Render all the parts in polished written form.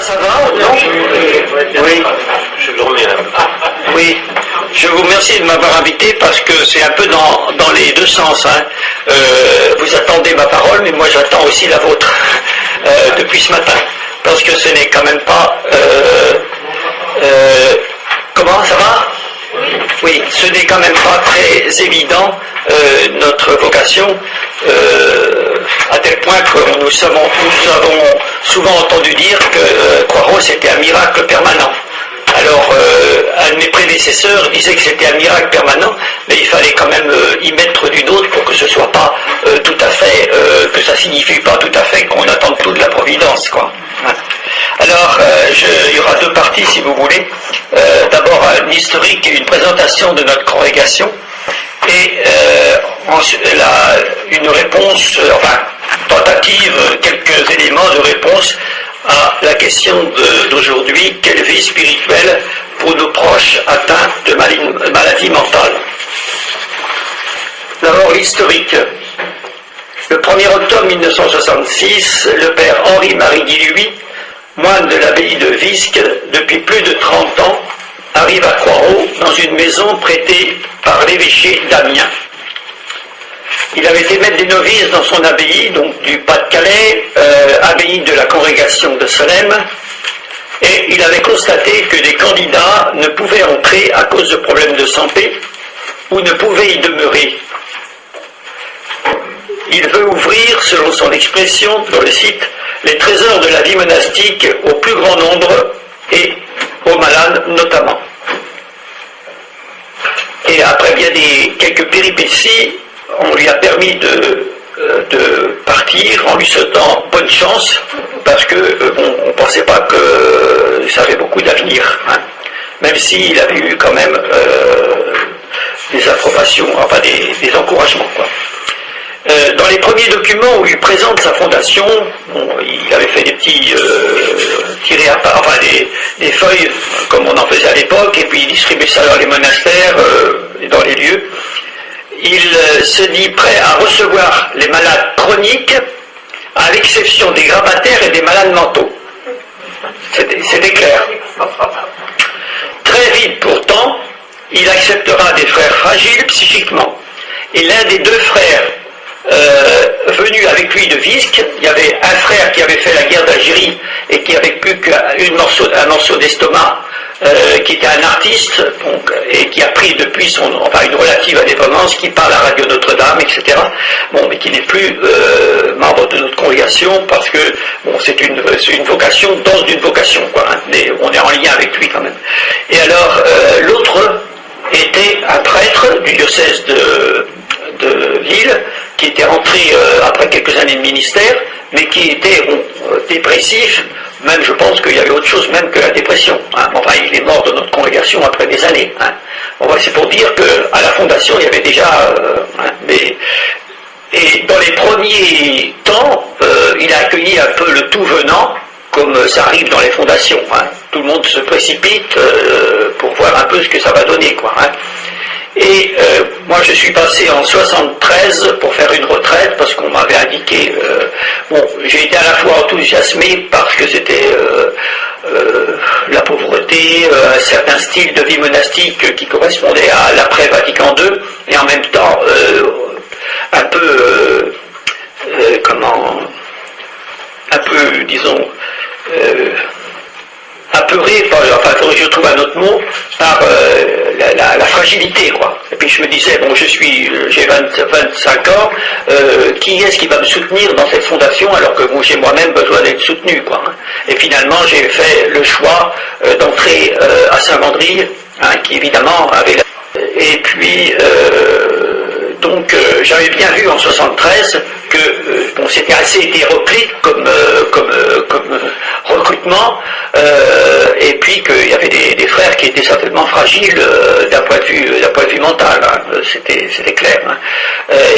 ça va? Non? Oui. Je vous remercie. Oui. Je vous remercie de m'avoir invité parce que c'est un peu dans les deux sens. Hein. Vous attendez ma parole, mais moi j'attends aussi la vôtre depuis ce matin. Parce que ce n'est quand même pas... comment ça va? Oui, ce n'est quand même pas très évident notre vocation, à tel point que nous avons souvent entendu dire que Croix-Rousse c'était un miracle permanent. Alors, un de mes prédécesseurs disait que c'était un miracle permanent, mais il fallait quand même y mettre du nôtre pour que ce soit pas tout à fait, que ça signifie pas tout à fait qu'on attende tout de la providence, quoi. Alors, il y aura deux parties si vous voulez. D'abord un historique et une présentation de notre congrégation, et ensuite une réponse, enfin tentative, quelques éléments de réponse à la question d'aujourd'hui, quelle vie spirituelle pour nos proches atteints de maladie mentale. D'abord l'historique. Le 1er octobre 1966, le père Henri-Marie Guilluy, moine de l'abbaye de Visques depuis plus de 30 ans, arrive à Croix-Rousse dans une maison prêtée par l'évêché d'Amiens. Il avait été maître des novices dans son abbaye, donc du Pas-de-Calais, abbaye de la congrégation de Solesmes, et il avait constaté que des candidats ne pouvaient entrer à cause de problèmes de santé ou ne pouvaient y demeurer. Il veut ouvrir, selon son expression, dans le site, les trésors de la vie monastique au plus grand nombre et aux malades notamment. Et après bien quelques péripéties, on lui a permis de partir en lui souhaitant bonne chance, parce que on ne pensait pas que ça avait beaucoup d'avenir, hein, même s'il avait eu quand même des approbations, enfin des encouragements, quoi. Dans les premiers documents où il présente sa fondation, il avait fait des petits tirés à part, enfin des feuilles comme on en faisait à l'époque, et puis il distribuait ça dans les monastères et dans les lieux. Il se dit prêt à recevoir les malades chroniques, à l'exception des grabataires et des malades mentaux. C'était clair. Très vite pourtant, il acceptera des frères fragiles psychiquement. Et l'un des deux frères venu avec lui de Visques, il y avait un frère qui avait fait la guerre d'Algérie et qui avait plus qu'un morceau d'estomac, qui était un artiste, donc, et qui a pris depuis une relative indépendance, qui parle à Radio Notre-Dame, etc. Bon, mais qui n'est plus membre de notre congrégation parce que bon, c'est une vocation dans une vocation, quoi. Hein, mais on est en lien avec lui quand même. Et alors, l'autre était un prêtre du diocèse de Lille, qui était rentré après quelques années de ministère, mais qui était dépressif, même je pense qu'il y avait autre chose même que la dépression. Hein. Enfin, il est mort de notre congrégation après des années. Hein. Bon, c'est pour dire qu'à la fondation, il y avait déjà... Et dans les premiers temps, il a accueilli un peu le tout venant, comme ça arrive dans les fondations. Hein. Tout le monde se précipite pour voir un peu ce que ça va donner, quoi. Hein. Et moi je suis passé en 73 pour faire une retraite parce qu'on m'avait indiqué, j'ai été à la fois enthousiasmé parce que c'était la pauvreté, un certain style de vie monastique qui correspondait à l'après Vatican II, et en même temps un peu disons apeuré, enfin je trouve un autre mot, par la fragilité, quoi. Et puis je me disais, bon, j'ai 25 ans, qui est-ce qui va me soutenir dans cette fondation alors que j'ai moi-même besoin d'être soutenu, quoi. Et finalement j'ai fait le choix d'entrer à Saint-Vendry, hein, qui évidemment avait et puis donc j'avais bien vu en 73 que c'était assez hétéroclite comme recrutement, et puis qu'il y avait des frères qui étaient certainement fragiles d'un point de vue mental, hein, c'était clair. Hein.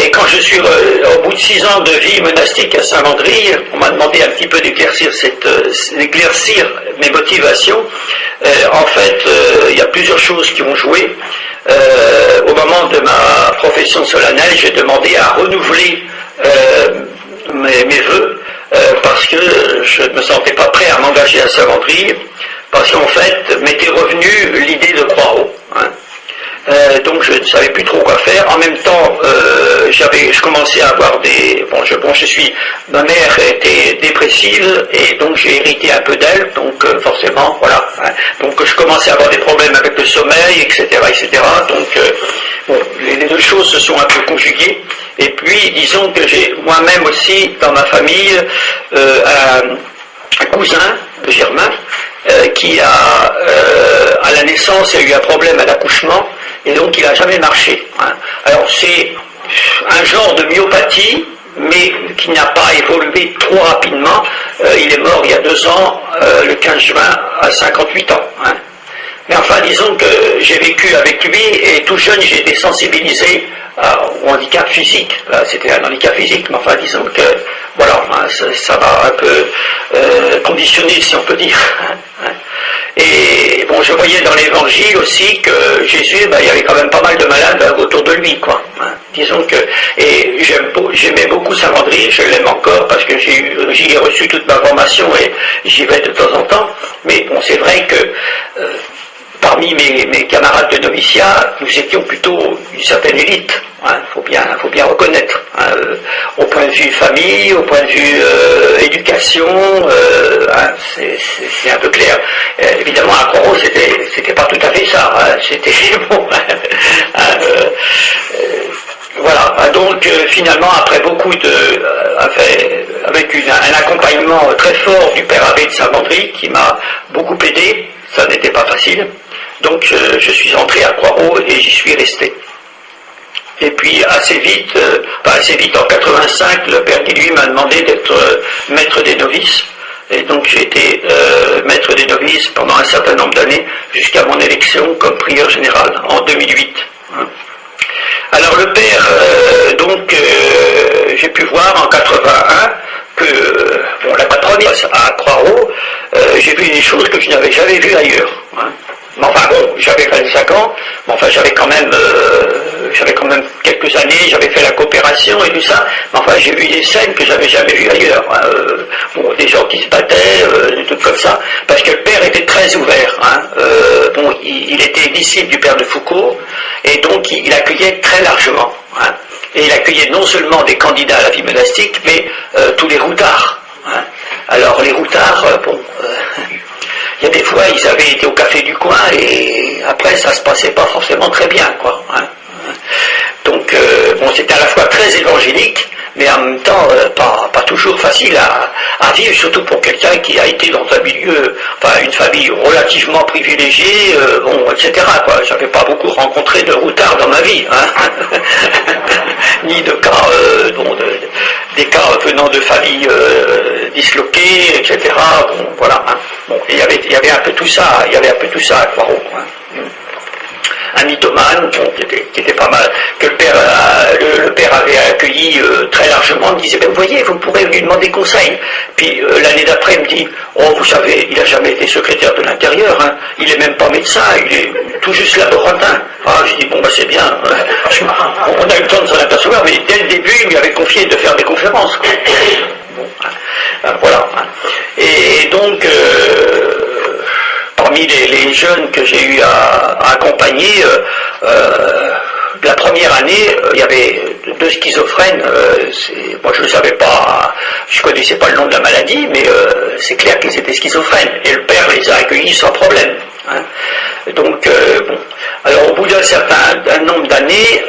Et quand je suis au bout de 6 ans de vie monastique à Saint-Vendry, on m'a demandé un petit peu d'éclaircir mes motivations. En fait, il y a plusieurs choses qui ont joué. Au moment de ma profession solennelle, j'ai demandé à renouveler mes vœux parce que je ne me sentais pas prêt à m'engager à Saint-Vendry surpris, parce qu'en fait, m'était revenue l'idée de Croix-Haut. Hein. Donc je ne savais plus trop quoi faire. En même temps, je commençais à avoir des... ma mère était dépressive et donc j'ai hérité un peu d'elle, donc forcément, voilà. Hein. Donc je commençais à avoir des problèmes avec le sommeil, etc., etc. Donc les deux choses se sont un peu conjuguées. Et puis, disons que j'ai moi-même aussi, dans ma famille, un cousin, Germain, qui à la naissance, a eu un problème à l'accouchement, et donc il n'a jamais marché. Hein. Alors c'est un genre de myopathie, mais qui n'a pas évolué trop rapidement. Il est mort il y a 2 ans, le 15 juin, à 58 ans. Hein. Mais enfin, disons que j'ai vécu avec lui, et tout jeune, j'ai été sensibilisé au handicap physique. Là, c'était un handicap physique, mais enfin, disons que, voilà, ça m'a un peu conditionné, si on peut dire. Et bon, je voyais dans l'évangile aussi que Jésus, il y avait quand même pas mal de malades autour de lui, quoi. Disons que, et j'aimais beaucoup Saint Landry, je l'aime encore parce que j'y ai reçu toute ma formation et j'y vais de temps en temps. Mais bon, c'est vrai que parmi mes camarades de noviciat, nous étions plutôt une certaine élite. Faut bien reconnaître. Au point de vue famille, au point de vue éducation, c'est un peu clair. Évidemment, à Croix-Haut, c'était pas tout à fait ça. C'était bon. Voilà. Donc finalement, après beaucoup avec un accompagnement très fort du père abbé de Saint-Landry qui m'a beaucoup aidé, ça n'était pas facile. Donc je suis entré à Croix-Haut et j'y suis resté. Et puis assez vite en 85, le père Guilhuy m'a demandé d'être maître des novices. Et donc j'ai été maître des novices pendant un certain nombre d'années, jusqu'à mon élection comme prieur général en 2008. Alors le père, j'ai pu voir en 81 que la patronne à Croix-Haut, j'ai vu des choses que je n'avais jamais vues ailleurs. Mais enfin bon, j'avais 25 ans, mais enfin j'avais quand même quelques années, j'avais fait la coopération et tout ça, mais enfin j'ai vu des scènes que j'avais jamais vues ailleurs. Des gens qui se battaient, des trucs comme ça, parce que le père était très ouvert. Il était disciple du père de Foucault, et donc il accueillait très largement. Et il accueillait non seulement des candidats à la vie monastique, mais tous les routards. Alors les routards, il y a des fois, ils avaient été au café du coin et après, ça se passait pas forcément très bien, quoi. Donc, c'était à la fois très évangélique, mais en même temps, pas toujours facile à vivre, surtout pour quelqu'un qui a été dans un milieu, une famille relativement privilégiée, etc., quoi. J'avais pas beaucoup rencontré de routards dans ma vie, ni de cas, des cas venant de familles disloquées, etc. Voilà. Il y avait un peu tout ça, à Croix-Haut. Un mythomane, qui était pas mal, que le père avait accueilli très largement, me disait, vous voyez, vous pourrez lui demander conseil. Puis l'année d'après, il me dit, vous savez, il n'a jamais été secrétaire de l'Intérieur, il n'est même pas médecin, il est tout juste laborantin. Je dis, c'est bien, on a eu le temps de s'en apercevoir, mais dès le début, il lui avait confié de faire des conférences. Voilà. Et donc, parmi les jeunes que j'ai eu à accompagner, la première année, il y avait 2 schizophrènes. Moi, je ne savais pas, je ne connaissais pas le nom de la maladie, mais c'est clair qu'ils étaient schizophrènes. Et le père les a accueillis sans problème. Donc, alors au bout d'un certain nombre d'années,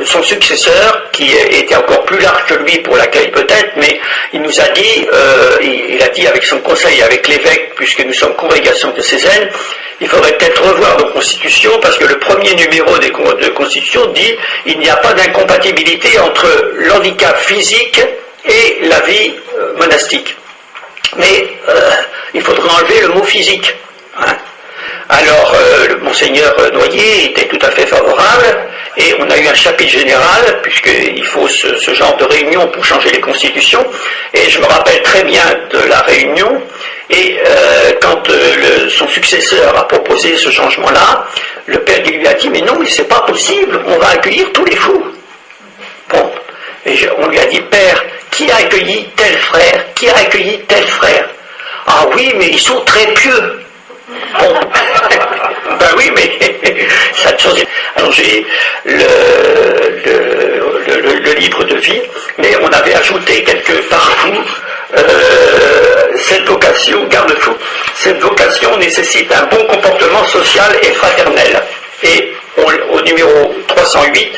son successeur, qui était encore plus large que lui pour l'accueil peut-être, mais il nous a dit, il a dit avec son conseil, avec l'évêque, puisque nous sommes congrégation de Cézanne, il faudrait peut-être revoir nos constitutions, parce que le premier numéro de constitution dit il n'y a pas d'incompatibilité entre l'handicap physique et la vie monastique. Mais il faudrait enlever le mot physique. Alors, le monseigneur Noyer était tout à fait favorable, et on a eu un chapitre général, puisqu'il faut ce genre de réunion pour changer les constitutions, et je me rappelle très bien de la réunion, et quand son successeur a proposé ce changement-là, le père lui a dit, mais non, mais c'est pas possible, on va accueillir tous les fous. Bon, et on lui a dit, père, qui a accueilli tel frère? Qui a accueilli tel frère? Ah oui, oui, mais ils sont très pieux. Bon. Ben oui, mais ça a changé. Alors j'ai le livre de vie, mais on avait ajouté quelque partout cette vocation, garde-fou, cette vocation nécessite un bon comportement social et fraternel. Et au numéro 308,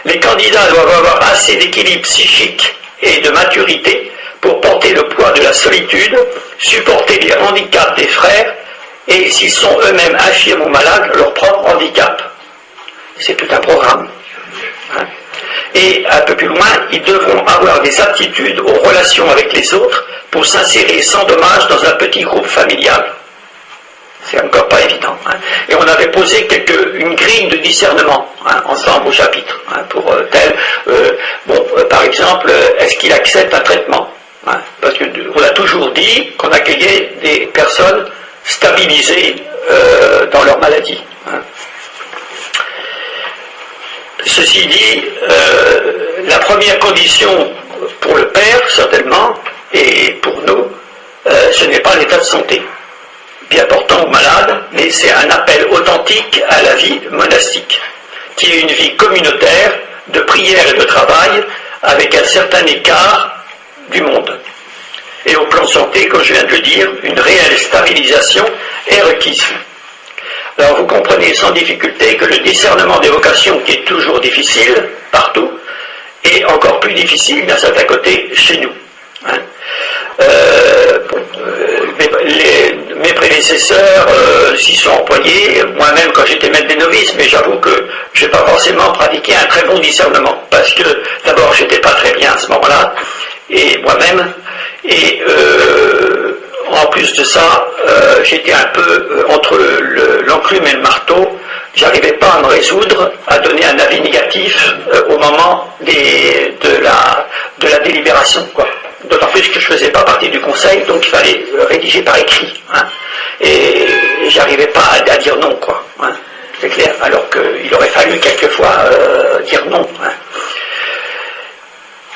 les candidats doivent avoir assez d'équilibre psychique et de maturité pour porter le poids de la solitude, supporter les handicaps des frères et, s'ils sont eux-mêmes infirmes ou malades, leur propre handicap. C'est tout un programme. Hein. Et un peu plus loin, ils devront avoir des aptitudes aux relations avec les autres pour s'insérer sans dommage dans un petit groupe familial. C'est encore pas évident. Hein. Et on avait posé une grille de discernement ensemble au chapitre. Pour par exemple, est-ce qu'il accepte un traitement? Parce qu'on a toujours dit qu'on accueillait des personnes stabilisées dans leur maladie. Ceci dit, la première condition pour le père, certainement, et pour nous, ce n'est pas l'état de santé, bien portant ou malade, mais c'est un appel authentique à la vie monastique, qui est une vie communautaire, de prière et de travail, avec un certain écart du monde. Et au plan santé, comme je viens de le dire, une réelle stabilisation est requise. Alors vous comprenez sans difficulté que le discernement des vocations, qui est toujours difficile, partout, est encore plus difficile d'un certain côté chez nous. Hein. Mes prédécesseurs s'y sont employés, moi-même quand j'étais maître des novices, mais j'avoue que je n'ai pas forcément pratiqué un très bon discernement, parce que d'abord j'étais pas très bien à ce moment-là, et moi-même, et en plus de ça, j'étais un peu entre l'enclume et le marteau. J'arrivais pas à me résoudre à donner un avis négatif au moment de la délibération, quoi. D'autant plus que je faisais pas partie du conseil, donc il fallait rédiger par écrit. Hein. Et j'arrivais pas à dire non, quoi. Hein. C'est clair. Alors qu'il aurait fallu quelquefois dire non. Hein.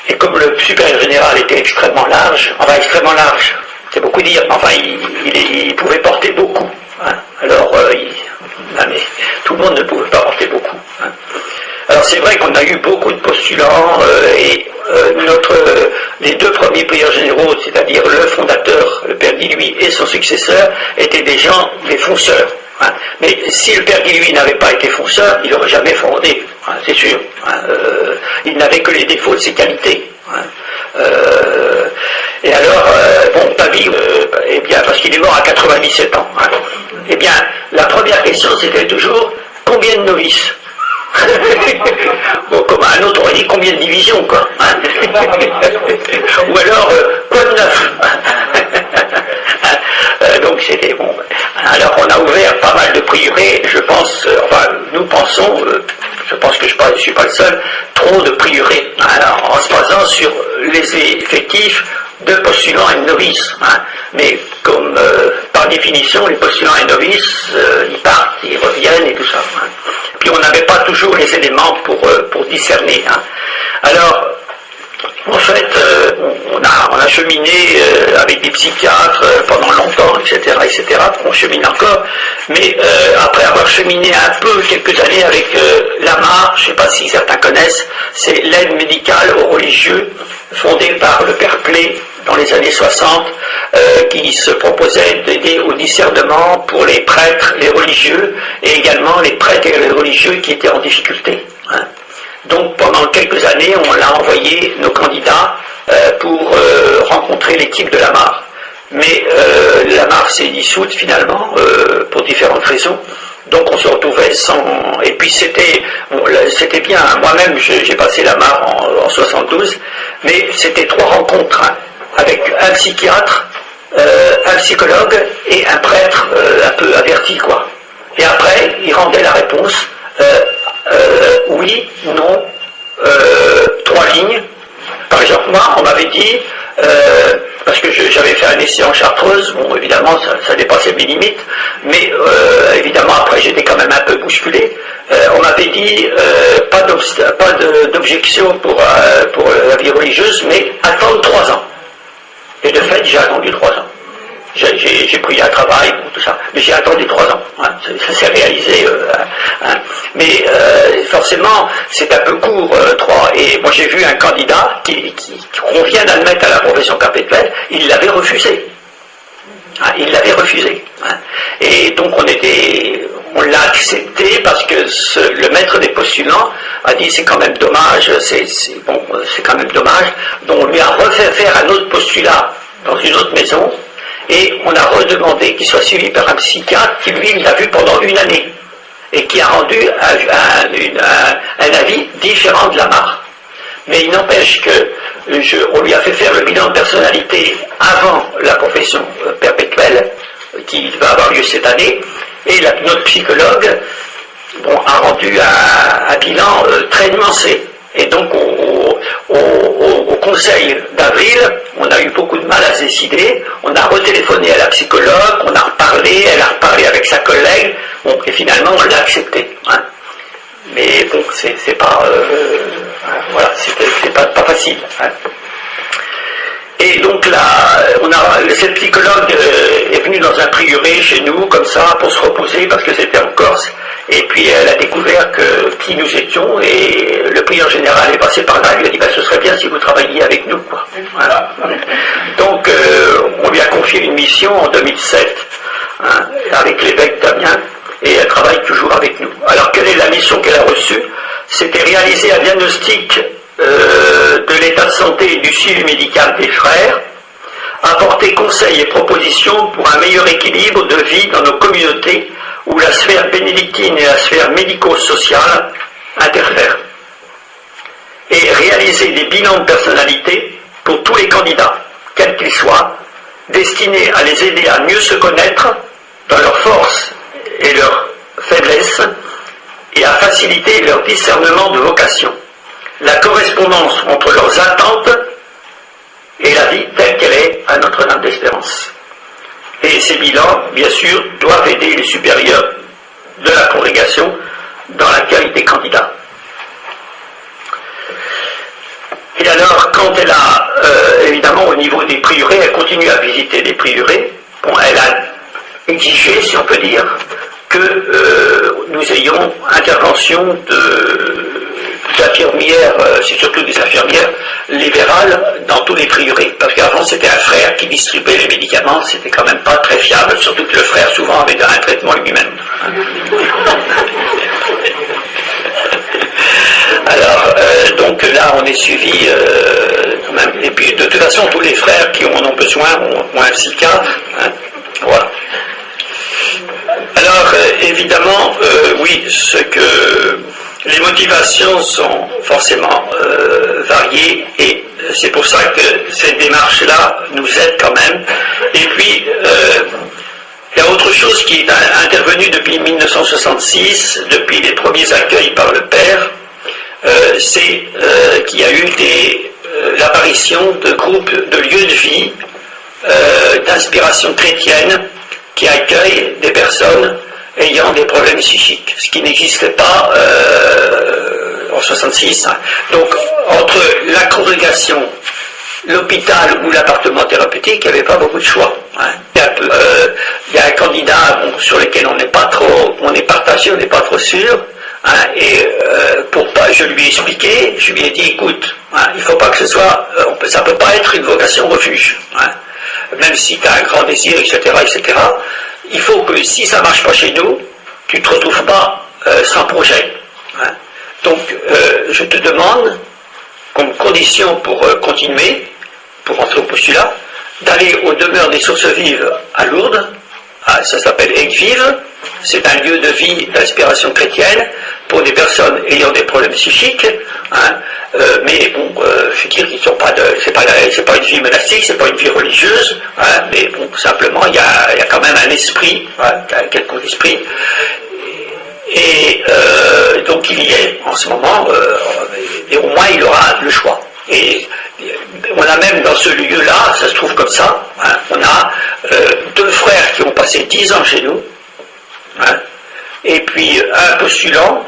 Et comme le supérieur général était extrêmement large, c'est beaucoup dire, mais enfin il pouvait porter beaucoup. Hein. Alors mais tout le monde ne pouvait pas porter beaucoup. Hein. Alors c'est vrai qu'on a eu beaucoup de postulants et les deux premiers prieurs généraux, c'est-à-dire le fondateur, le père Guy-Louis, et son successeur, étaient des fonceurs. Hein. Mais si le père Guy-Louis n'avait pas été fonceur, il n'aurait jamais fondé, hein, c'est sûr. Hein. Il n'avait que les défauts de ses qualités. Hein. Et alors, Pavie, eh bien, parce qu'il est mort à 97 ans. Hein. Eh bien, la première question, c'était toujours combien de novices? Bon, comme un autre aurait dit combien de divisions, quoi. Hein. Ou alors, quoi de neuf? Donc c'était bon. Alors on a ouvert pas mal de prieurés, je pense, nous pensons, je pense que je ne suis pas le seul, trop de prieurés, hein, en se basant sur les effectifs de postulants et de novices. Hein. Mais comme par définition, les postulants et novices, ils partent, ils reviennent et tout ça. Hein. Puis on n'avait pas toujours les éléments pour discerner. Hein. Alors, en fait, on a cheminé avec des psychiatres pendant longtemps, etc., on chemine encore, mais après avoir cheminé un peu quelques années avec l'AMAR, je ne sais pas si certains connaissent, c'est l'aide médicale aux religieux, fondée par le père Plé dans les années 60, qui se proposait d'aider au discernement pour les prêtres, les religieux, et également les prêtres et les religieux qui étaient en difficulté. Hein. Donc pendant quelques années, on a envoyé nos candidats pour rencontrer l'équipe de l'AMAR. Mais l'AMAR s'est dissoute finalement pour différentes raisons. Donc on se retrouvait sans... Et puis c'était bien, moi-même j'ai passé l'AMAR en 72, mais c'était 3 rencontres, hein, avec un psychiatre, un psychologue et un prêtre un peu averti, quoi. Et après, il rendait la réponse. Oui, non, 3 lignes. Par exemple, moi, on m'avait dit, parce que j'avais fait un essai en Chartreuse, bon, évidemment, ça dépassait mes limites, mais évidemment, après, j'étais quand même un peu bousculé. On m'avait dit, pas d'objection pour la vie religieuse, mais attendre 3 ans. Et de fait, j'ai attendu 3 ans. j'ai pris un travail, tout ça, mais j'ai attendu 3 ans. Hein, ça s'est réalisé. Mais forcément, c'est un peu court, 3. Et moi, j'ai vu un candidat qu'on vient d'admettre à la profession perpétuelle, il l'avait refusé. Hein, il l'avait refusé. Hein. Et donc, on l'a accepté parce que le maître des postulants a dit c'est quand même dommage, c'est quand même dommage. Donc, on lui a refait faire un autre postulat dans une autre maison. Et on a redemandé qu'il soit suivi par un psychiatre qui, lui, l'a vu pendant 1 année et qui a rendu un avis différent de Lamarre. Mais il n'empêche qu'on lui a fait faire le bilan de personnalité avant la profession perpétuelle, qui va avoir lieu cette année, et notre psychologue a rendu un bilan très nuancé. Et donc, au conseil d'avril, on a eu beaucoup de mal à se décider. On a retéléphoné à la psychologue, on a reparlé, elle a reparlé avec sa collègue, et finalement, on l'a accepté. Hein. Mais bon, c'est pas... voilà, c'est pas facile. Hein. Et donc là, cette psychologue est venue dans un prieuré chez nous, comme ça, pour se reposer, parce que c'était en Corse. Et puis elle a découvert qui nous étions, et le prieur général est passé par là, il lui a dit ce serait bien si vous travailliez avec nous, quoi. Voilà. Donc on lui a confié une mission en 2007, hein, avec l'évêque d'Amiens, et elle travaille toujours avec nous. Alors quelle est la mission qu'elle a reçue? C'était réaliser un diagnostic de l'état de santé et du suivi médical des frères, apporter conseils et propositions pour un meilleur équilibre de vie dans nos communautés où la sphère bénédictine et la sphère médico-sociale interfèrent, et réaliser des bilans de personnalité pour tous les candidats, quels qu'ils soient, destinés à les aider à mieux se connaître dans leurs forces et leurs faiblesses, et à faciliter leur discernement de vocation, la correspondance entre leurs attentes et la vie telle qu'elle est à Notre-Dame d'Espérance. Et ces bilans, bien sûr, doivent aider les supérieurs de la congrégation dans l'accueil des candidats. Et alors, quand elle a, évidemment, au niveau des prieurés, elle continue à visiter des prieurés, elle a exigé, si on peut dire, que nous ayons intervention d'infirmières, c'est surtout des infirmières libérales dans tous les prieurés, parce qu'avant c'était un frère qui distribuait les médicaments, c'était quand même pas très fiable, surtout que le frère souvent avait un traitement lui-même. Alors, donc là on est suivi quand même, et puis de toute façon tous les frères qui en ont besoin ont un psychiatre, hein, voilà. Alors, évidemment, oui, les motivations sont forcément variées, et c'est pour ça que cette démarche-là nous aide quand même. Et puis, il y a autre chose qui est intervenue depuis 1966, depuis les premiers accueils par le Père, c'est qu'il y a eu l'apparition de groupes de lieux de vie d'inspiration chrétienne qui accueillent des personnes ayant des problèmes psychiques, ce qui n'existait pas en 66. Hein. Donc, entre la congrégation, l'hôpital ou l'appartement thérapeutique, il n'y avait pas beaucoup de choix. Hein. Il y a un candidat sur lequel on n'est partagé, on n'est pas trop sûr. Hein, et je lui ai expliqué, je lui ai dit, écoute, hein, il ne faut pas que ce soit, ça ne peut pas être une vocation refuge. Hein. Même si tu as un grand désir, etc., il faut que si ça ne marche pas chez nous, tu ne te retrouves pas sans projet. Hein. Donc, je te demande, comme condition pour continuer, pour entrer au postulat, d'aller aux demeures des sources vives à Lourdes. Ah, ça s'appelle Aigues Vives. C'est un lieu de vie d'inspiration chrétienne pour des personnes ayant des problèmes psychiques. Hein. Mais bon, je veux dire qu'ils sont pas c'est pas une vie monastique, c'est pas une vie religieuse. Hein, mais bon, simplement, il y a quand même un esprit, hein, quelques esprits. Et donc il y est en ce moment, et au moins il aura le choix. Et on a même dans ce lieu-là, ça se trouve comme ça, hein, on a 2 frères qui ont passé 10 ans chez nous, hein, et puis un postulant,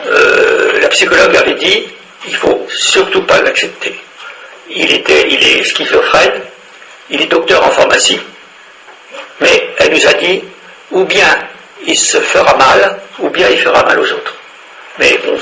la psychologue avait dit, il ne faut surtout pas l'accepter. Il est schizophrène, il est docteur en pharmacie, Mais elle nous a dit, ou bien il se fera mal, ou bien il fera mal aux autres. Mais bon,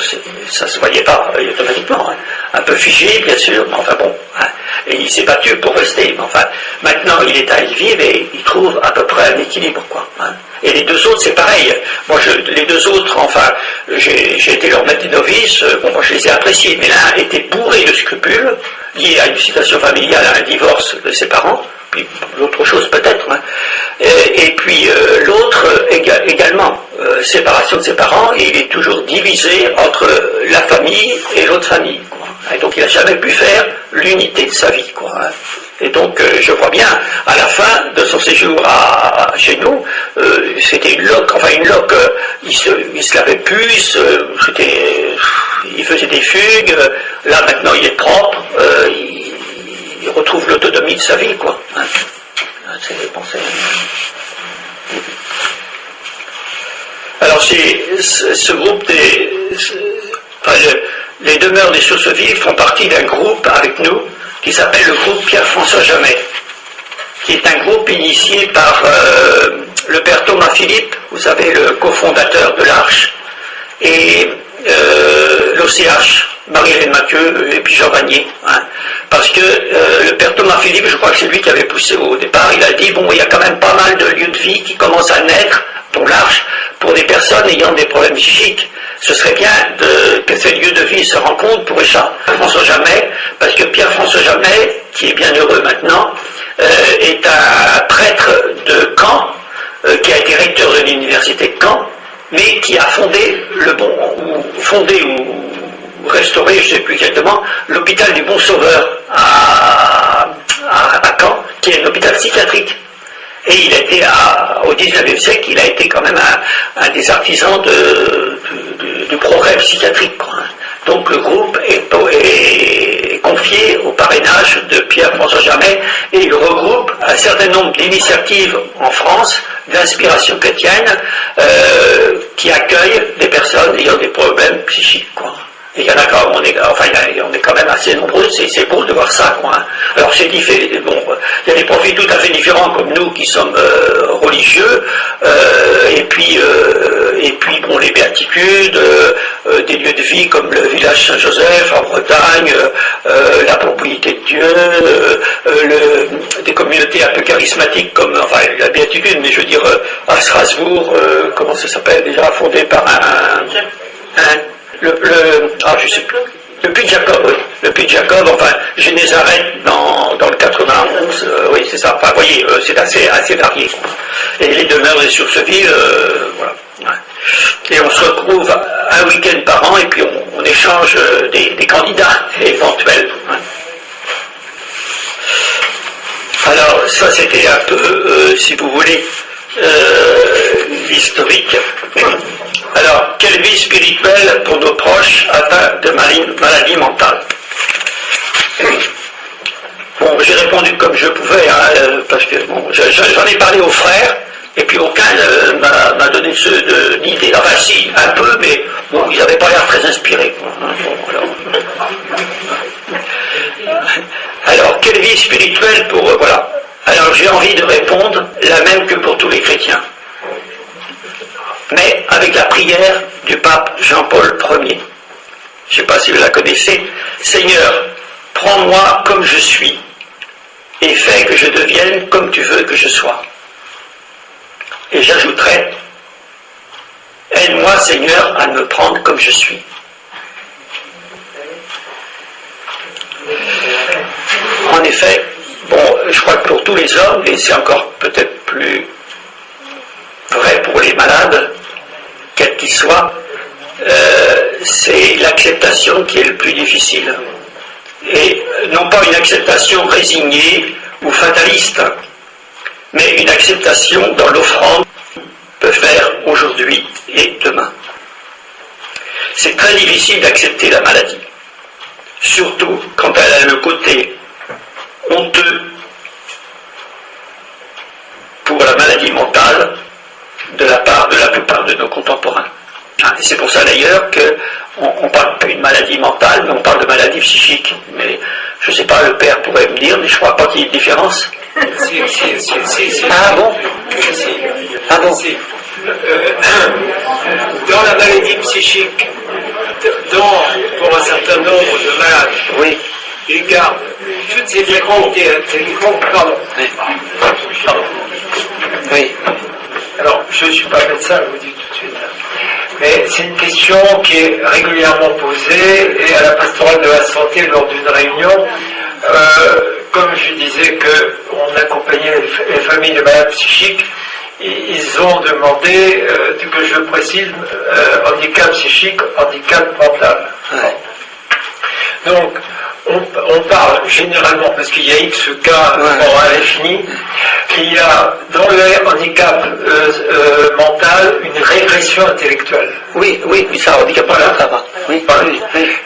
ça ne se voyait pas automatiquement. Hein. Un peu figé, bien sûr, mais enfin bon. Hein. Et il s'est battu pour rester. Mais enfin, maintenant, il est à Lviv et il trouve à peu près un équilibre, quoi. Hein. Et les deux autres, c'est pareil. Moi, les deux autres, enfin, j'ai été leur maître des novices. Bon, moi, je les ai appréciés. Mais l'un était bourré de scrupules, lié à une situation familiale, à un divorce de ses parents. Puis l'autre chose peut-être, hein. Et puis l'autre également, séparation de ses parents, et il est toujours divisé entre la famille et l'autre famille, quoi. Et donc il n'a jamais pu faire l'unité de sa vie, quoi, hein. Et donc je vois bien, à la fin de son séjour chez nous, c'était une loque, il se lavait plus, il faisait des fugues, là maintenant il est propre, il retrouve l'autonomie de sa vie, quoi. Hein. Alors ce groupe les demeures des sources vives font partie d'un groupe avec nous qui s'appelle le groupe Pierre-François Jamet, qui est un groupe initié par le père Thomas Philippe, vous savez, le cofondateur de l'Arche, et l'OCH, Marie-Hélène Mathieu et puis Jean Vanier, hein. Parce que le père Thomas Philippe, je crois que c'est lui qui avait poussé au départ, il a dit, bon, il y a quand même pas mal de lieux de vie qui commencent à naître, dont l'Arche, pour des personnes ayant des problèmes psychiques. Ce serait bien que ces lieux de vie se rencontrent pour Pierre-François Jamet, parce que Pierre-François Jamet, qui est bien heureux maintenant, est un prêtre de Caen, qui a été recteur de l'université de Caen, mais qui a fondé ou restauré, je ne sais plus exactement, l'hôpital du Bon Sauveur à Caen, qui est un hôpital psychiatrique. Et il a été, au XIXe siècle, il a été quand même un des artisans du progrès psychiatrique, quoi. Donc le groupe est confié au parrainage de Pierre-François Jamet et il regroupe un certain nombre d'initiatives en France d'inspiration chrétienne qui accueillent des personnes ayant des problèmes psychiques, quoi. Et il y en a quand même, on est quand même assez nombreux, c'est beau de voir ça, quoi. Alors c'est différent, bon, il y a des profils tout à fait différents comme nous qui sommes religieux, et puis bon, les béatitudes, des lieux de vie comme le village Saint-Joseph en Bretagne, la propriété de Dieu, des communautés un peu charismatiques comme, enfin la béatitude, mais je veux dire à Strasbourg, comment ça s'appelle déjà, fondé par je sais plus. Le Puy de Jacob, oui. Le Puy de Jacob, enfin, Génézareth dans le 91, oui, c'est ça. Enfin, vous voyez, c'est assez varié, quoi. Et les demeures des sources vives, voilà. Ouais. Et on se retrouve un week-end par an et puis on échange des candidats éventuels. Ouais. Alors, ça c'était un peu, si vous voulez, l'historique. Alors, quelle vie spirituelle pour nos proches atteints de maladie mentale? Bon, j'ai répondu comme je pouvais, hein, parce que bon, j'en ai parlé aux frères, et puis aucun m'a donné d'idée. Enfin, si, un peu, mais bon, ils n'avaient pas l'air très inspirés. Bon, alors, quelle vie spirituelle pour... voilà. Alors, j'ai envie de répondre la même que pour tous les chrétiens. Mais avec la prière du pape Jean-Paul Ier. Je ne sais pas si vous la connaissez. Seigneur, prends-moi comme je suis et fais que je devienne comme tu veux que je sois. Et j'ajouterai, aide-moi Seigneur à me prendre comme je suis. En effet, bon, je crois que pour tous les hommes, et c'est encore peut-être plus vrai pour les malades, quels qu'ils soient, c'est l'acceptation qui est le plus difficile. Et non pas une acceptation résignée ou fataliste, mais une acceptation dans l'offrande peut faire aujourd'hui et demain. C'est très difficile d'accepter la maladie, surtout quand elle a le côté honteux pour la maladie mentale de la part de la plupart de nos contemporains. Et c'est pour ça d'ailleurs qu'on ne parle plus de maladie mentale, mais on parle de maladie psychique. Mais je ne sais pas, le père pourrait me dire, mais je ne crois pas qu'il y ait de différence. Si. Ah bon? Ah bon? Dans la maladie psychique, pour un certain nombre de malades, Oui. ils gardent toutes ces facultés intellectuelles. Pardon. Oui. Alors, je ne suis pas médecin, je vous dis tout de suite. Mais c'est une question qui est régulièrement posée et à la pastorale de la santé lors d'une réunion. Comme je disais qu'on accompagnait les familles de malades psychiques, ils ont demandé que je précise handicap psychique, handicap mental. Ouais. Donc, on parle généralement, parce qu'il y a X cas à l'infini, il y a dans le handicap mental une régression intellectuelle. Oui, ça, handicap mental, ça va. Oui.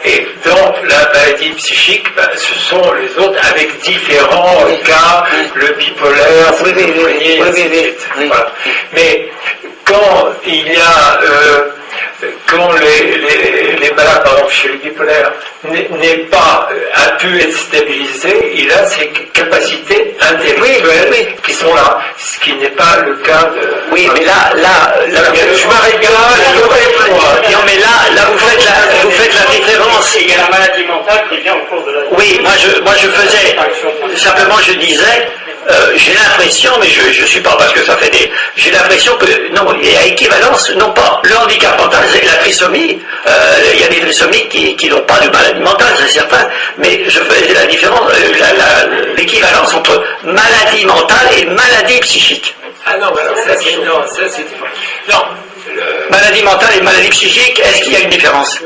Et dans la maladie psychique, ce sont les autres avec différents cas, le bipolaire, voilà. Mais quand il y a quand les malades, par exemple chez le bipolaire, a pu être stabilisé, il a ses capacités intellectuelles qui sont là, ce qui n'est pas le cas de... Oui, mais là, je m'arrête là, non, mais là, vous faites la différence. Il y a la maladie mentale qui vient au cours de la vie. Oui, moi je faisais, simplement je disais, j'ai l'impression, mais je suis pas parce que ça fait j'ai l'impression que, non, il y a équivalence, non pas le handicap mental, c'est la trisomie, il y a des trisomiques qui n'ont pas de maladie mentale, c'est certain, mais je faisais la différence, l'équivalence entre maladie mentale et maladie psychique. Ah non, alors ça c'est différent. Non. Maladie mentale et maladie psychique, est-ce qu'il y a une différence?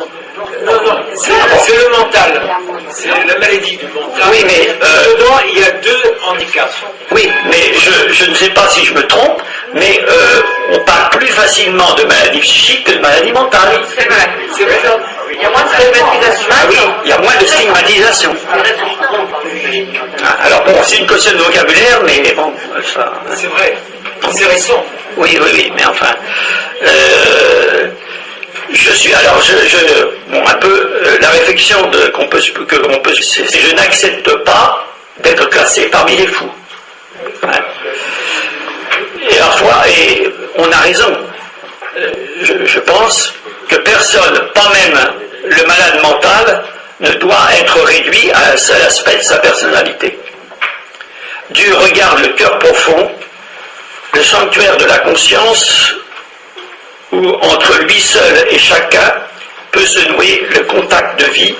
Non, c'est le mental. C'est la maladie du mental. Oui, mais dedans, il y a deux handicaps. Oui, mais je ne sais pas si je me trompe, mais on parle plus facilement de maladie psychique que de maladie mentale. C'est vrai. Il y a moins de stigmatisation. Ah oui, il y a moins de stigmatisation. Ah, alors bon, c'est une question de vocabulaire, mais bon, ça... C'est vrai, c'est récent. Oui, mais enfin... un peu la réflexion c'est je n'accepte pas d'être classé parmi les fous. Hein. Et parfois, et on a raison, je pense que personne, pas même le malade mental, ne doit être réduit à un seul aspect de sa personnalité. Dieu regarde le cœur profond, le sanctuaire de la conscience, où entre lui seul et chacun peut se nouer le contact de vie,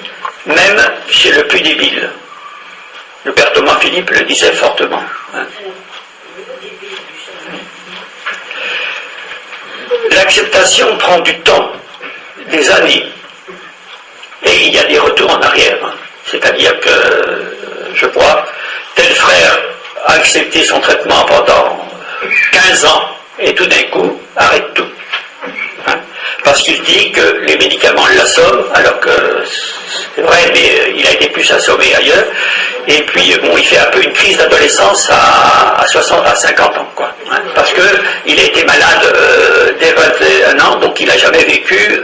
même chez le plus débile. Le père Thomas Philippe le disait fortement. Hein. L'acceptation prend du temps, des années, et il y a des retours en arrière. Hein. C'est-à-dire que, je vois, tel frère a accepté son traitement pendant 15 ans, et tout d'un coup, arrête tout. Hein. Parce qu'il dit que les médicaments l'assomment, alors que c'est vrai, mais il a été plus assommé ailleurs. Et puis, bon, il fait un peu une crise d'adolescence à 50 ans, quoi. Hein, parce qu'il a été malade dès 21 ans, donc il n'a jamais vécu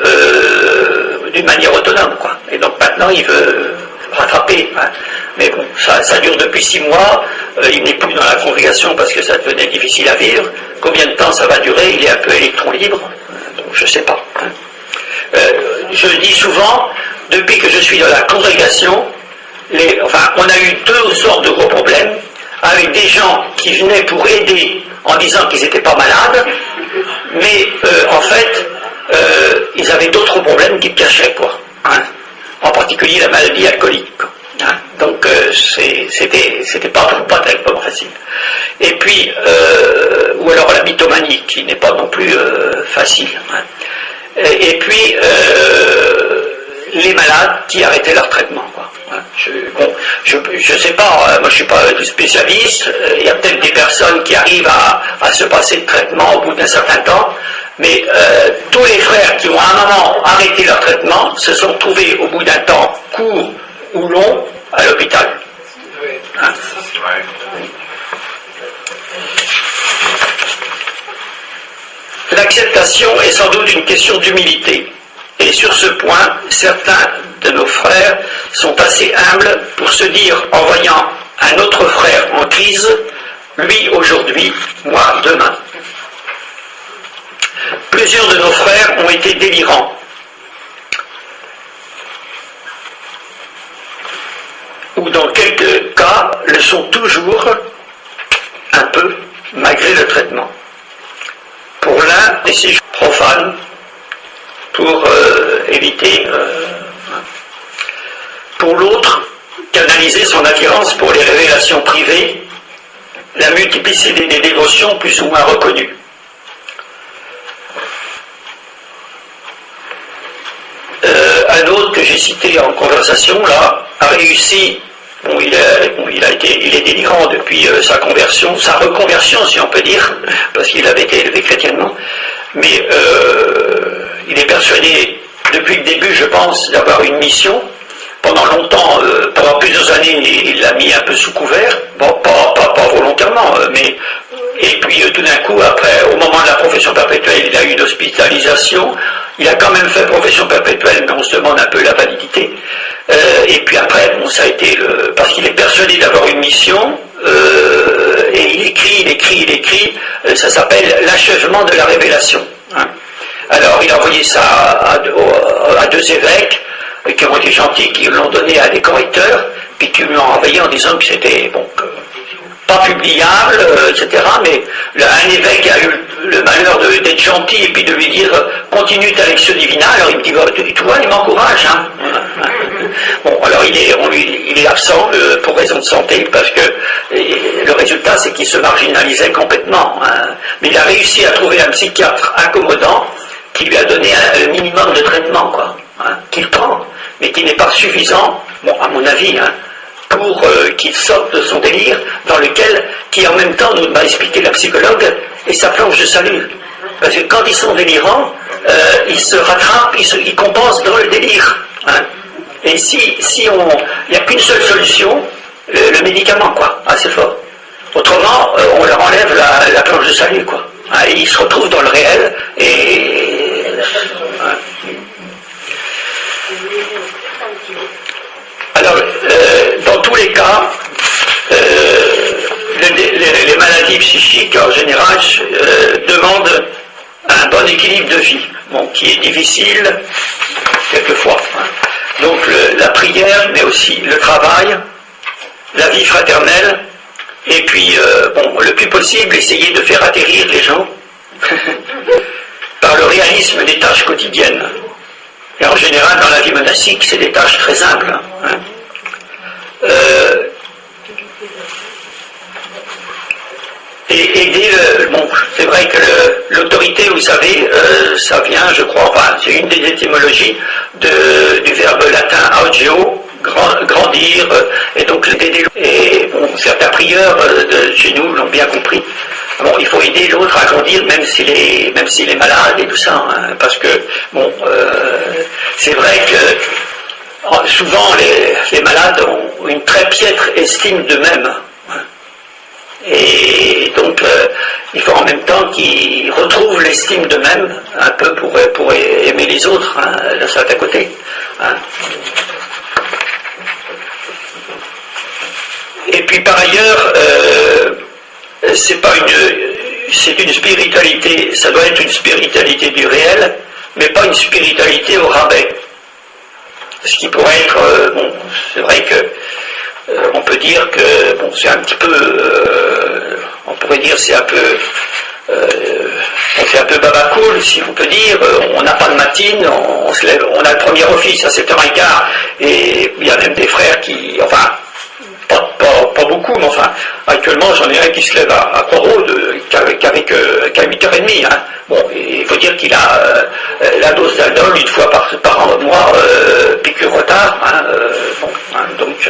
d'une manière autonome, quoi. Et donc maintenant, il veut rattraper. Hein. Mais bon, ça dure depuis 6 mois, il n'est plus dans la congrégation parce que ça devenait difficile à vivre. Combien de temps ça va durer? Il est un peu électron libre, donc je ne sais pas. Hein. Je le dis souvent, depuis que je suis dans la congrégation, on a eu 2 sortes de gros problèmes, avec des gens qui venaient pour aider en disant qu'ils n'étaient pas malades, mais en fait, ils avaient d'autres problèmes qu'ils cachaient, quoi. Hein. En particulier la maladie alcoolique. Quoi. Hein. Donc c'était pas tellement facile. Et puis, ou alors la mythomanie, qui n'est pas non plus facile. Hein. Et puis, les malades qui arrêtaient leur traitement. Quoi. Je sais pas, moi je suis pas spécialiste, il y a peut-être des personnes qui arrivent à se passer de traitement au bout d'un certain temps, mais tous les frères qui ont à un moment arrêté leur traitement se sont trouvés au bout d'un temps court ou long à l'hôpital. Hein? L'acceptation est sans doute une question d'humilité. Et sur ce point, certains de nos frères sont assez humbles pour se dire, en voyant un autre frère en crise, Lui aujourd'hui, moi demain. Plusieurs de nos frères ont été délirants. Ou dans quelques cas, le sont toujours un peu, malgré le traitement. Pour l'un, et si je profane, pour éviter... pour l'autre, canaliser son attirance pour les révélations privées, la multiplicité des dévotions plus ou moins reconnues. Un autre que j'ai cité en conversation, là, a réussi, il est délirant depuis sa conversion, sa reconversion si on peut dire, parce qu'il avait été élevé chrétiennement, mais il est persuadé depuis le début, je pense, d'avoir une mission. Pendant longtemps, pendant plusieurs années, il l'a mis un peu sous couvert, bon, pas volontairement, mais... Et puis tout d'un coup, après, au moment de la profession perpétuelle, il a eu une hospitalisation. Il a quand même fait profession perpétuelle, mais on se demande un peu la validité. Et puis après, bon, ça a été parce qu'il est persuadé d'avoir une mission, et il écrit. Ça s'appelle l'achèvement de la révélation. Hein. Alors, il a envoyé ça à deux évêques qui ont été gentils, qui l'ont donné à des correcteurs, puis qui lui ont envoyé en disant que c'était bon. Pas publiable, etc. Mais un évêque a eu le malheur d'être gentil et puis de lui dire continue ta lectio divina. Alors il me dit tu vois, il m'encourage. Hein. Bon, alors il est absent pour raison de santé parce que le résultat c'est qu'il se marginalisait complètement. Hein. Mais il a réussi à trouver un psychiatre incommodant qui lui a donné un minimum de traitement, quoi, hein, qu'il prend, mais qui n'est pas suffisant, bon, à mon avis, hein, pour qu'il sorte de son délire, qui en même temps nous m'a expliqué la psychologue, et sa planche de salut. Parce que quand ils sont délirants, ils se rattrapent, ils compensent dans le délire. Hein. Et il n'y a qu'une seule solution, le médicament, quoi, assez fort. Autrement, on leur enlève la planche de salut, quoi. Hein, et ils se retrouvent dans le réel, et... Hein. Alors, dans tous les cas, les maladies psychiques, en général, demandent un bon équilibre de vie, bon, qui est difficile, quelquefois. Hein. Donc, la prière, mais aussi le travail, la vie fraternelle, et puis, le plus possible, essayer de faire atterrir les gens par le réalisme des tâches quotidiennes. Et en général, dans la vie monastique, c'est des tâches très simples. Hein. Et aider c'est vrai que l'autorité, vous savez, ça vient, je crois, enfin, c'est une des étymologies du verbe latin augeo, grandir, et donc aider. Et bon, certains prieurs de chez nous l'ont bien compris. Bon, il faut aider l'autre à grandir, même s'il est malade et tout ça, hein, parce que, bon, c'est vrai que souvent les malades ont une très piètre estime d'eux-mêmes. Hein, et donc, il faut en même temps qu'ils retrouvent l'estime d'eux-mêmes, un peu pour aimer les autres, hein, de certains côtés. Hein. Et puis par ailleurs, c'est une spiritualité, ça doit être une spiritualité du réel, mais pas une spiritualité au rabais. Ce qui pourrait être, c'est vrai que on peut dire que, c'est un petit peu, on pourrait dire c'est un peu, c'est un peu babacool, si on peut dire. On n'a pas de matine, on se lève, on a le premier office à 7h15, et il y a même des frères qui, enfin, pas beaucoup, mais enfin, actuellement j'en ai un qui se lève à Croix-Rouge qu'à 8h30. Hein. Bon, il faut dire qu'il a la dose d'aldol une fois par mois, piqûre retard. Hein, donc,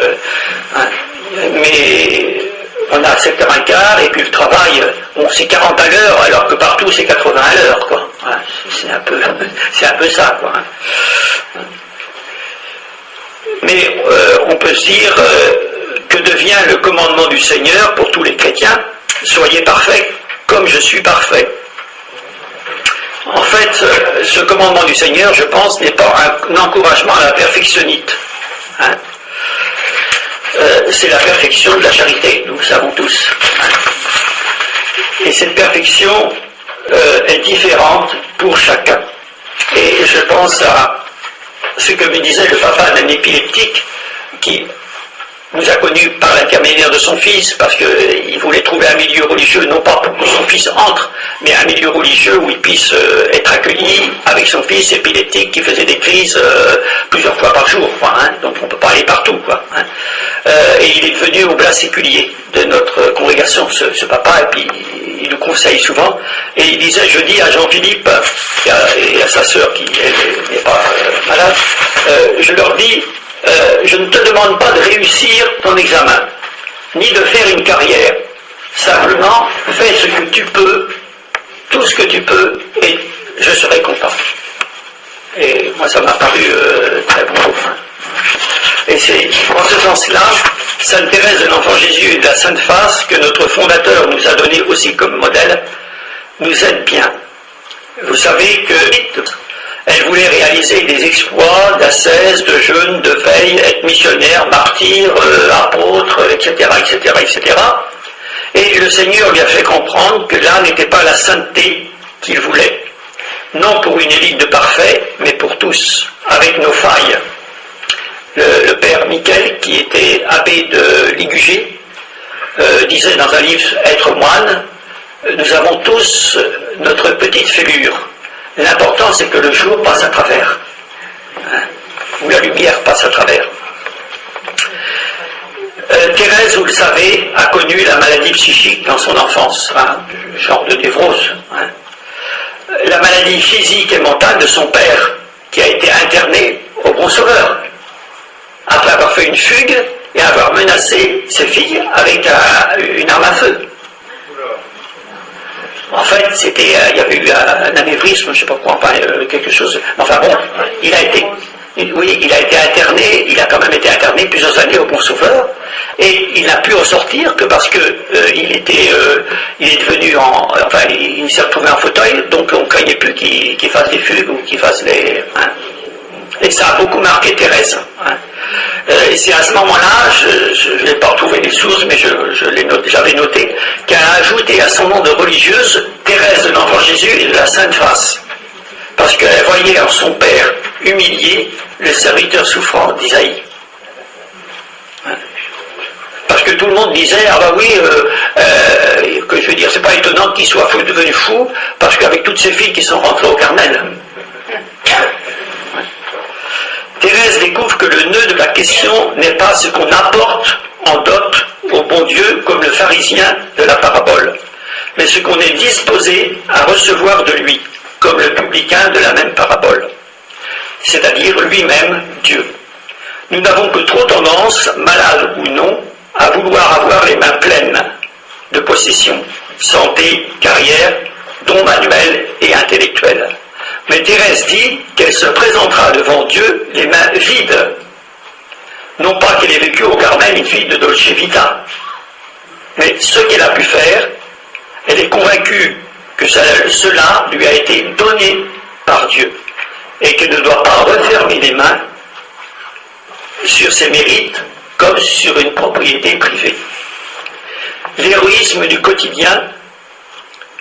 mais on a 7h15 et puis le travail, c'est 40 à l'heure, alors que partout c'est 80 à l'heure, quoi. Hein, c'est un peu ça, quoi. Hein. Mais on peut se dire que devient le commandement du Seigneur pour tous les chrétiens, soyez parfaits comme je suis parfait. En fait, ce commandement du Seigneur, je pense, n'est pas un encouragement à la perfectionnite. Hein. c'est la perfection de la charité, nous le savons tous. Et cette perfection est différente pour chacun. Et je pense à ce que me disait le papa d'un épileptique qui nous a connus par l'intermédiaire de son fils, parce qu'il voulait trouver un milieu religieux, non pas pour que son fils entre, mais un milieu religieux où il puisse être accueilli avec son fils épileptique qui faisait des crises plusieurs fois par jour, quoi, hein, donc on ne peut pas aller partout, quoi, hein. Et il est devenu oblat séculier de notre congrégation, ce papa, et puis il nous conseille souvent, et il disait, je dis à Jean-Philippe et à sa sœur qui n'est pas malade, je leur dis, je ne te demande pas de réussir ton examen, ni de faire une carrière. Simplement, fais ce que tu peux, tout ce que tu peux, et je serai content. Et moi, ça m'a paru très bon. Et c'est en ce sens-là, Sainte Thérèse de l'Enfant Jésus et de la Sainte Face, que notre fondateur nous a donné aussi comme modèle, nous aide bien. Vous savez que elle voulait réaliser des exploits d'ascèse, de jeûne, de veille, être missionnaire, martyr, apôtre, etc., etc., etc. Et le Seigneur lui a fait comprendre que là n'était pas la sainteté qu'il voulait. Non pour une élite de parfaits, mais pour tous, avec nos failles. Le père Miquel, qui était abbé de Ligugé, disait dans un livre « Être moine », nous avons tous notre petite fêlure. L'important, c'est que le jour passe à travers, hein, ou la lumière passe à travers. Thérèse, vous le savez, a connu la maladie psychique dans son enfance, hein, genre de névrose. Hein. La maladie physique et mentale de son père, qui a été interné au Bon Sauveur, après avoir fait une fugue et avoir menacé ses filles avec une arme à feu. En fait, il y avait eu un anévrisme, je ne sais pas quoi, enfin, quelque chose. Enfin bon, il a été interné, il a quand même été interné plusieurs années au Bon Sauveur, et il n'a pu ressortir que parce que il est devenu il s'est retrouvé en fauteuil, donc on ne craignait plus qu'il fasse des fugues ou qu'il fasse des. Hein. Et ça a beaucoup marqué Thérèse. Hein. Et c'est à ce moment-là, je n'ai pas retrouvé les sources, mais j'avais noté qu'elle a ajouté à son nom de religieuse Thérèse de l'Enfant Jésus et de la Sainte Face. Parce qu'elle voyait en son père humilié le serviteur souffrant d'Isaïe. Parce que tout le monde disait, ah bah oui, que je veux dire, c'est pas étonnant qu'il soit devenu fou, parce qu'avec toutes ces filles qui sont rentrées au Carmel. Thérèse découvre que le nœud de la question n'est pas ce qu'on apporte en dot au bon Dieu comme le pharisien de la parabole, mais ce qu'on est disposé à recevoir de lui, comme le publicain de la même parabole, c'est-à-dire lui-même Dieu. Nous n'avons que trop tendance, malade ou non, à vouloir avoir les mains pleines de possessions, santé, carrière, dons manuels et intellectuels. Mais Thérèse dit qu'elle se présentera devant Dieu les mains vides. Non pas qu'elle ait vécu au Carmel une vie de Dolce Vita, mais ce qu'elle a pu faire, elle est convaincue que cela lui a été donné par Dieu et qu'elle ne doit pas refermer les mains sur ses mérites comme sur une propriété privée. L'héroïsme du quotidien,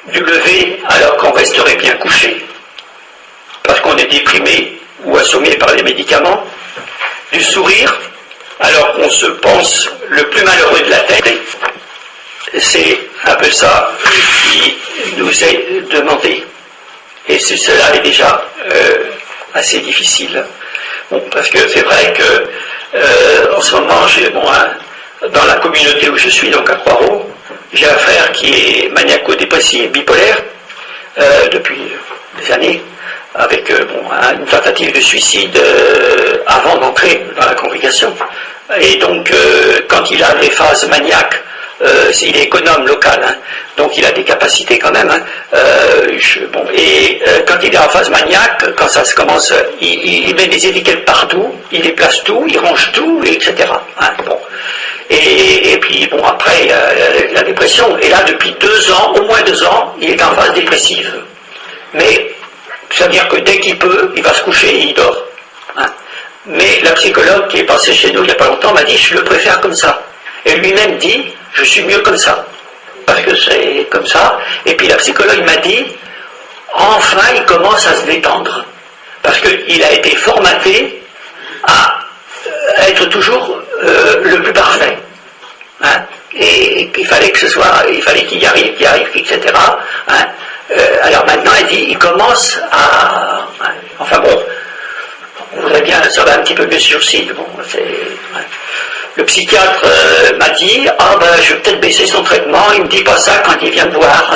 du lever alors qu'on resterait bien couché, parce qu'on est déprimé ou assommé par les médicaments, du sourire alors qu'on se pense le plus malheureux de la tête, c'est un peu ça qui nous est demandé. Et cela est déjà assez difficile. Bon, parce que c'est vrai que en ce moment, dans la communauté où je suis, donc à Poirot, j'ai un frère qui est maniaco-dépressif, bipolaire, depuis des années, avec une tentative de suicide avant d'entrer dans la congrégation. Et donc, quand il a des phases maniaques, il est économe local, hein, donc il a des capacités quand même. Hein, quand il est en phase maniaque, quand ça se commence, il met des étiquettes partout, il déplace tout, il range tout, etc. Hein, bon. Et puis, bon, après, la dépression. Et là, depuis 2 ans, au moins 2 ans, il est en phase dépressive. Mais, c'est-à-dire que dès qu'il peut, il va se coucher et il dort. Hein. Mais la psychologue qui est passée chez nous il n'y a pas longtemps m'a dit, je le préfère comme ça. Et lui-même dit, je suis mieux comme ça. Parce que c'est comme ça. Et puis la psychologue m'a dit, enfin il commence à se détendre. Parce qu'il a été formaté à être toujours le plus parfait. Hein, et il fallait que ce soit, il fallait qu'il y arrive, etc. Hein, alors maintenant, il dit, il commence à, hein, enfin bon, on voudrait bien, ça va un petit peu mieux sur site. Bon, hein. Le psychiatre m'a dit, ah ben, je vais peut-être baisser son traitement. Il me dit pas ça quand il vient me voir.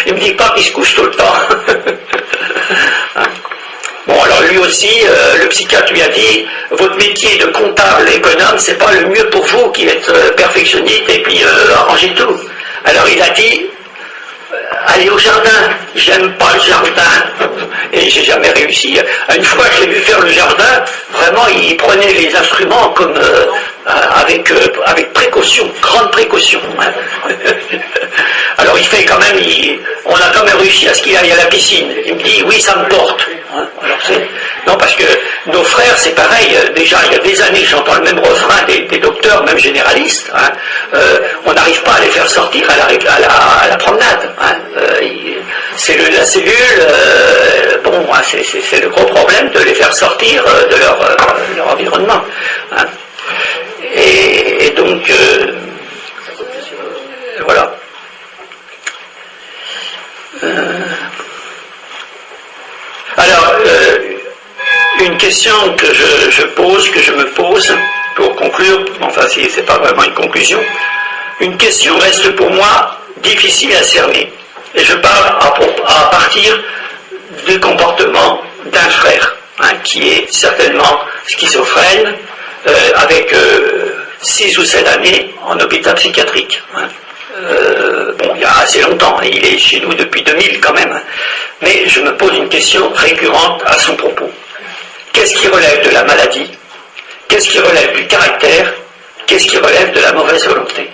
Il me dit pas qu'il se couche tout le temps. Hein. Bon, alors lui aussi, le psychiatre lui a dit, votre métier de comptable économe, c'est pas le mieux pour vous qui êtes perfectionniste et puis arrangez tout. Alors il a dit, allez au jardin, j'aime pas le jardin. Et j'ai jamais réussi. Une fois je l'ai vu faire le jardin, vraiment il prenait les instruments comme avec précaution, grande précaution. Hein. Alors il fait quand même, on a quand même réussi à ce qu'il aille à la piscine. Il me dit, oui, ça me porte. Hein. Alors non, parce que nos frères, c'est pareil. Déjà, il y a des années que j'entends le même refrain des docteurs, même généralistes. Hein. On n'arrive pas à les faire sortir à la promenade. Hein. C'est la cellule, bon, hein, c'est le gros problème de les faire sortir de leur environnement. Hein. Et donc, voilà. Alors, une question que je me pose, pour conclure, enfin c'est pas vraiment une conclusion, une question reste pour moi difficile à cerner. Et je parle à partir du comportement d'un frère, hein, qui est certainement schizophrène, avec 6 ou 7 années en hôpital psychiatrique. Hein. Bon, il y a assez longtemps, il est chez nous depuis 2000 quand même, mais je me pose une question récurrente à son propos. Qu'est-ce qui relève de la maladie? Qu'est-ce qui relève du caractère? Qu'est-ce qui relève de la mauvaise volonté?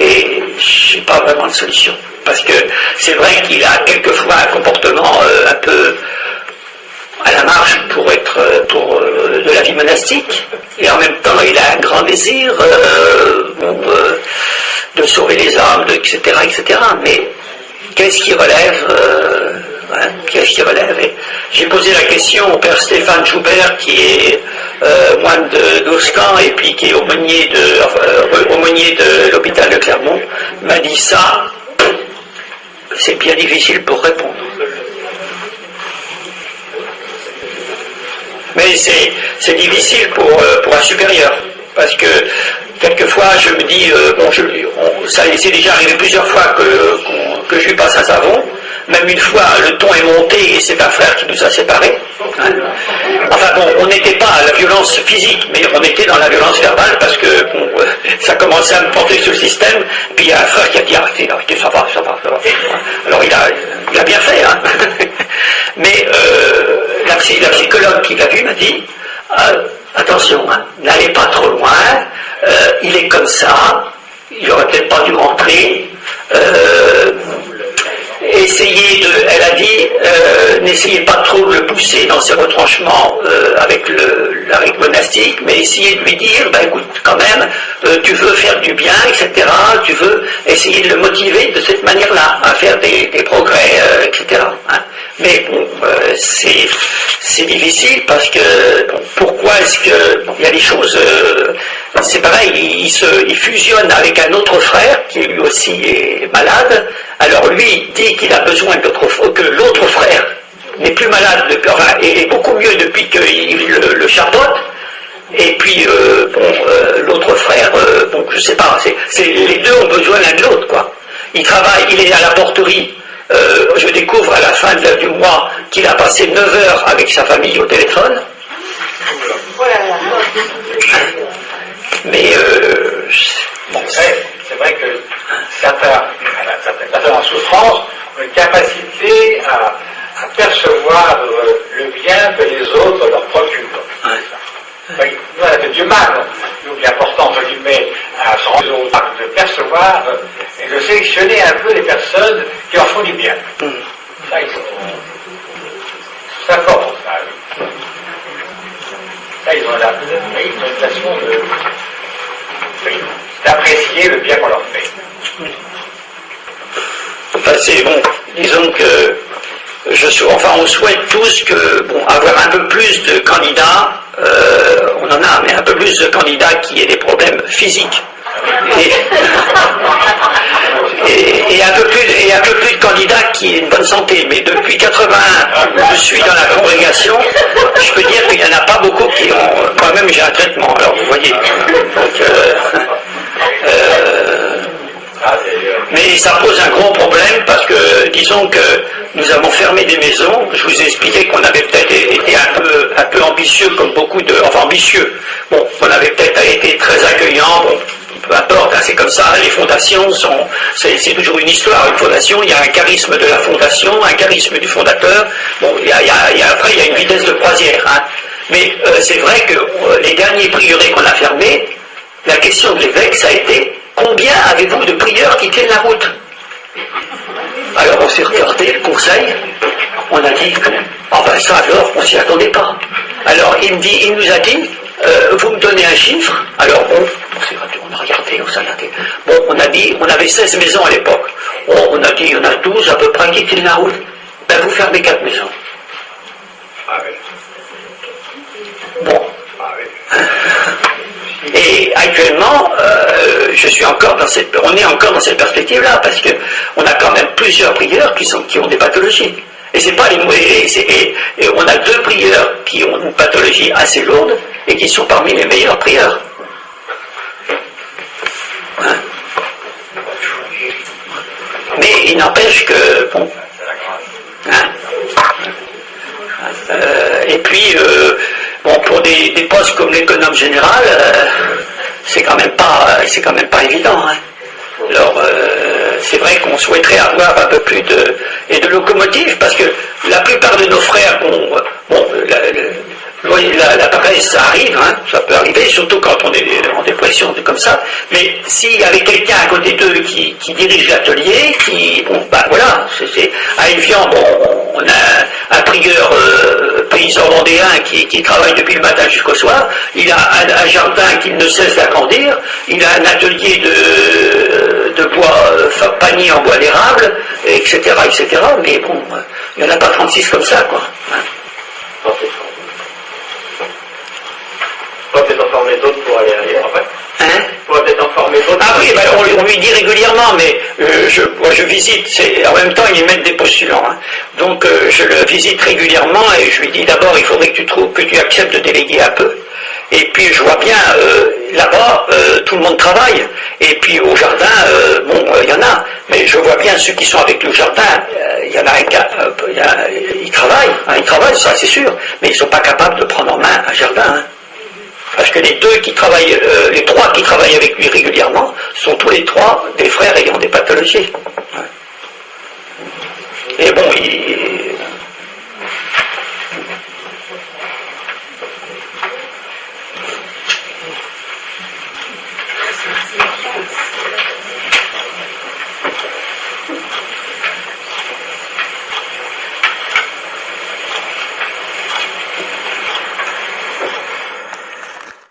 Et je n'ai pas vraiment de solution, parce que c'est vrai qu'il a quelquefois un comportement un peu à la marge pour de la vie monastique, et en même temps il a un grand désir de sauver les âmes, etc., etc. Mais qu'est-ce qui relève hein, qu'est-ce qui relève? J'ai posé la question au père Stéphane Joubert, qui est moine d'Oscan et puis qui est aumônier de l'hôpital de Clermont. Il m'a dit ça, c'est bien difficile pour répondre. Mais c'est difficile pour un supérieur, parce que quelquefois je me dis, bon, ça c'est déjà arrivé plusieurs fois que je lui passe un savon, même une fois le ton est monté et c'est un frère qui nous a séparés. Hein. Enfin bon, on n'était pas à la violence physique, mais on était dans la violence verbale, parce que bon, ça commençait à me porter sur le système, puis il y a un frère qui a dit arrêtez, ça va. Alors il a bien fait, hein. Mais la psychologue qui l'a vu m'a dit, attention, hein, n'allez pas trop loin, il est comme ça, il n'aurait peut-être pas dû rentrer, elle a dit, n'essayez pas trop de le pousser dans ses retranchements avec la rite monastique, mais essayez de lui dire, ben écoute, quand même, tu veux faire du bien, etc., tu veux essayer de le motiver de cette manière-là, à faire des progrès, etc. Hein. Mais bon, c'est difficile, parce que, bon, pourquoi est-ce que, bon, il y a des choses, c'est pareil, il fusionne avec un autre frère, qui lui aussi est malade. Alors lui dit qu'il a besoin que l'autre frère n'est plus malade, enfin, est beaucoup mieux depuis qu'il le chapeaute. Et puis l'autre frère, donc je sais pas, les deux ont besoin l'un de l'autre, quoi. Il travaille, il est à la porterie. Je découvre à la fin du mois qu'il a passé 9 heures avec sa famille au téléphone. Mais bon, c'est vrai que certaines personnes en souffrance ont une capacité à percevoir le bien que les autres leur procurent. Oui, nous, on a du mal, nous, il est important, entre guillemets, à se rendre aux autres, de percevoir et de sélectionner un peu les personnes qui leur font du bien. Ça, il faut. Ça fort, ça, oui. ils ont une façon d'apprécier le bien qu'on leur fait. Enfin, c'est bon, disons que on souhaite tous que, avoir un peu plus de candidats, on en a, mais un peu plus de candidats qui aient des problèmes physiques. Et un peu plus de candidats qui aient une bonne santé. Mais depuis 81, je suis dans la congrégation, je peux dire qu'il n'y en a pas beaucoup qui ont... Moi-même, j'ai un traitement, alors vous voyez. Donc, mais ça pose un gros problème parce que, disons que nous avons fermé des maisons. Je vous ai expliqué qu'on avait peut-être été un peu ambitieux, comme beaucoup de... Enfin, ambitieux. Bon, on avait peut-être été très accueillants. Bon, peu importe, hein, c'est comme ça, les fondations sont... C'est toujours une histoire, une fondation, il y a un charisme de la fondation, un charisme du fondateur. Bon, après, il y a une vitesse de croisière. Hein. Mais c'est vrai que les derniers prieurés qu'on a fermés, la question de l'évêque, ça a été... Combien avez-vous de prieurs qui tiennent la route? Alors on s'est regardé le conseil, on a dit, ah ben ça alors, on s'y attendait pas. Alors il nous a dit, vous me donnez un chiffre. Alors bon, on a regardé, on s'est regardé. Bon, on a dit, on avait 16 maisons à l'époque. Bon, on a dit, il y en a 12 à peu près qui tiennent la route. Ben vous fermez 4 maisons. Ah oui. Bon. Ah oui. Et actuellement, on est encore dans cette perspective-là, parce que on a quand même plusieurs prieurs qui ont des pathologies. Et c'est pas et on a 2 prieurs qui ont une pathologie assez lourde et qui sont parmi les meilleurs prieurs. Hein? Mais il n'empêche que bon. Hein? Et puis bon, pour des postes comme l'économe général, c'est quand même pas évident. Hein. Alors, c'est vrai qu'on souhaiterait avoir un peu plus de locomotives, parce que la plupart de nos frères la paresse, ça arrive, hein, ça peut arriver, surtout quand on est en dépression, comme ça, mais s'il y avait quelqu'un à côté d'eux qui dirige l'atelier, voilà, à Evian, on a un prieur paysan vendéen qui travaille depuis le matin jusqu'au soir, il a un jardin qu'il ne cesse d'agrandir, il a un atelier de bois, panier en bois d'érable, etc., mais bon, il n'y en a pas 36 comme ça, quoi. Hein. On peut peut-être en former d'autres pour aller ailleurs, après. Hein? On peut peut-être en former d'autres. Ah oui, ben, on lui dit régulièrement, mais moi je visite, en même temps ils mettent des postulants. Hein. Donc je le visite régulièrement et je lui dis d'abord il faudrait que tu acceptes de déléguer un peu. Et puis je vois bien, là-bas, tout le monde travaille. Et puis au jardin, il y en a. Mais je vois bien ceux qui sont avec le jardin, il y en a ils travaillent, ça c'est sûr. Mais ils ne sont pas capables de prendre en main un jardin. Hein. Parce que les 3 qui travaillent avec lui régulièrement, sont tous les 3 des frères ayant des pathologies. Et bon,